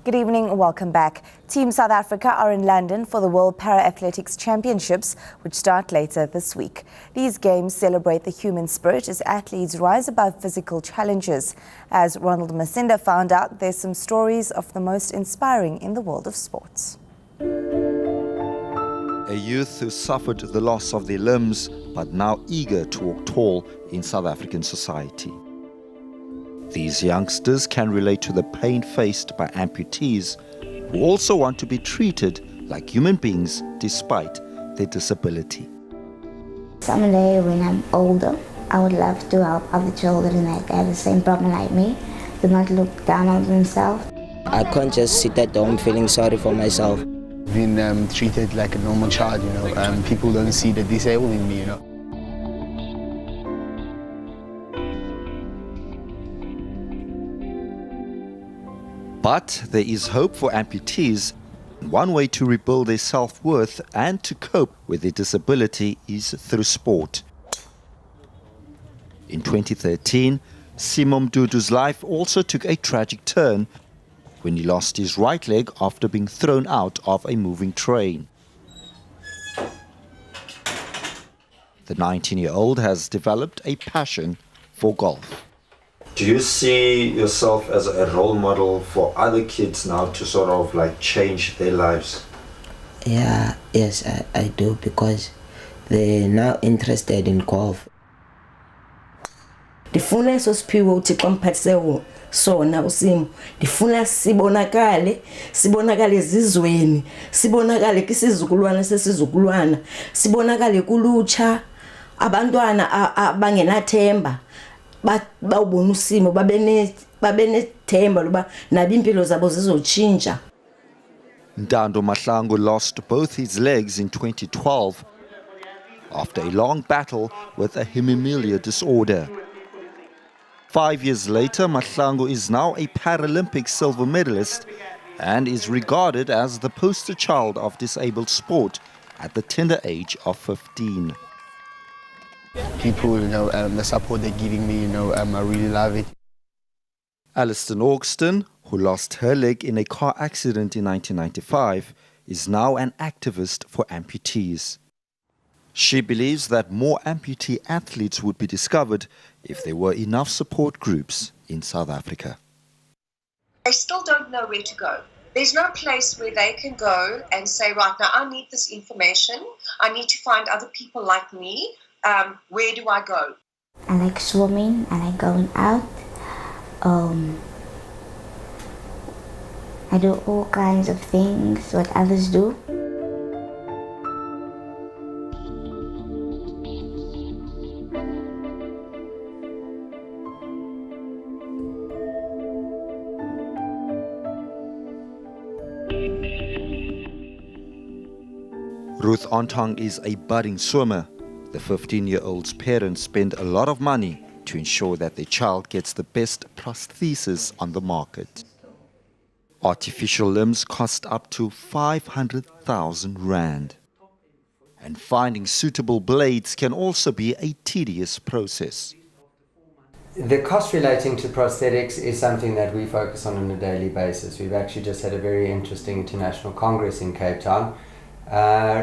Good evening and welcome back. Team South Africa are in London for the World Para-Athletics Championships, which start later this week. These games celebrate the human spirit as athletes rise above physical challenges. As Ronald Masinda found out, there's some stories of the most inspiring in the world of sports. A youth who suffered the loss of their limbs, but now eager to walk tall in South African society. These youngsters can relate to the pain faced by amputees who also want to be treated like human beings despite their disability. Someday when I'm older, I would love to help other children that have the same problem like me, do not look down on themselves. I can't just sit at home feeling sorry for myself. Being treated like a normal child, people don't see the disabled in me, But there is hope for amputees. One way to rebuild their self-worth and to cope with their disability is through sport. In 2013, Simo Mdudu's life also took a tragic turn when he lost his right leg after being thrown out of a moving train. The 19-year-old has developed a passion for golf. Do you see yourself as a role model for other kids now to sort of like change their lives? Yes, I do, because they're now interested in golf. Ndifuna sosiphiwe uThixo amphathiseyo sona uSimo. Ndifuna sibonakale ezizweni, sibonakale kwisizukulwana sesizukulwana, sibonakale kulutsha, abantwana abangenathemba. Bawubona uSimo babenethemba loba nabo impilo zabo zizotshintsha. Ntando Mahlangu lost both his legs in 2012 after a long battle with a hemiplegia disorder. 5 years later, Mahlangu is now a Paralympic silver medalist and is regarded as the poster child of disabled sport at the tender age of 15. People, the support they're giving me, I really love it. Alison Augston, who lost her leg in a car accident in 1995, is now an activist for amputees. She believes that more amputee athletes would be discovered if there were enough support groups in South Africa. They still don't know where to go. There's no place where they can go and say, right, now I need this information. I need to find other people like me. Where do I go? I like swimming, I like going out. I do all kinds of things what others do. Ruth Ontong is a budding swimmer. The 15-year-old's parents spend a lot of money to ensure that their child gets the best prosthesis on the market. Artificial limbs cost up to 500,000 rand. And finding suitable blades can also be a tedious process. The cost relating to prosthetics is something that we focus on a daily basis. We've actually just had a very interesting international congress in Cape Town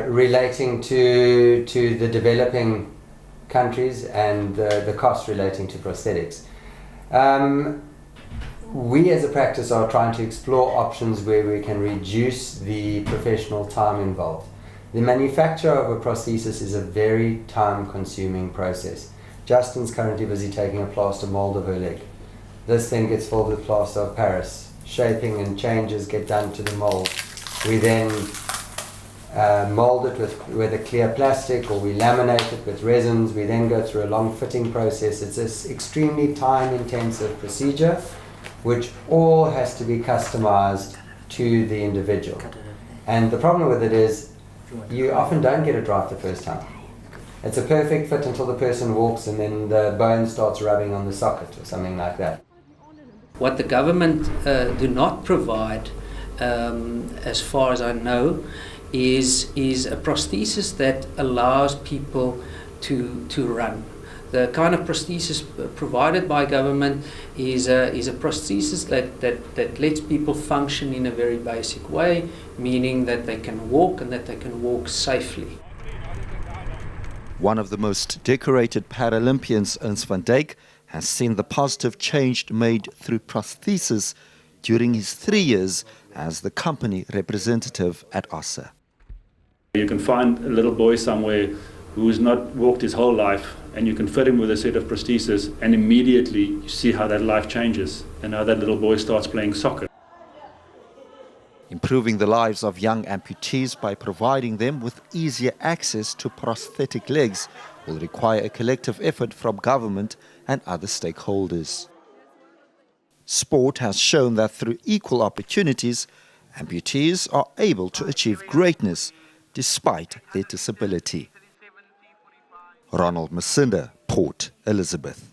relating to the developing countries and the cost relating to prosthetics. We as a practice are trying to explore options where we can reduce the professional time involved. The manufacture of a prosthesis is a very time-consuming process. Justin's currently busy taking a plaster mold of her leg. This thing gets filled with plaster of Paris. Shaping and changes get done to the mold. We then mold it with a clear plastic, or we laminate it with resins. We then go through a long fitting process. It's this extremely time-intensive procedure which all has to be customized to the individual. And the problem with it is you often don't get it right the first time. It's a perfect fit until the person walks and then the bone starts rubbing on the socket or something like that. What the government do not provide, as far as I know, is a prosthesis that allows people to run. The kind of prosthesis provided by government is a prosthesis that lets people function in a very basic way, meaning that they can walk and that they can walk safely. One of the most decorated Paralympians, Ernst van Dijk, has seen the positive change made through prosthesis during his 3 years as the company representative at OSA. You can find a little boy somewhere who's not walked his whole life, and you can fit him with a set of prosthesis, and immediately you see how that life changes and how that little boy starts playing soccer. Improving the lives of young amputees by providing them with easier access to prosthetic legs will require a collective effort from government and other stakeholders. Sport has shown that through equal opportunities, amputees are able to achieve greatness despite their disability. Ronald Masinda, Port Elizabeth.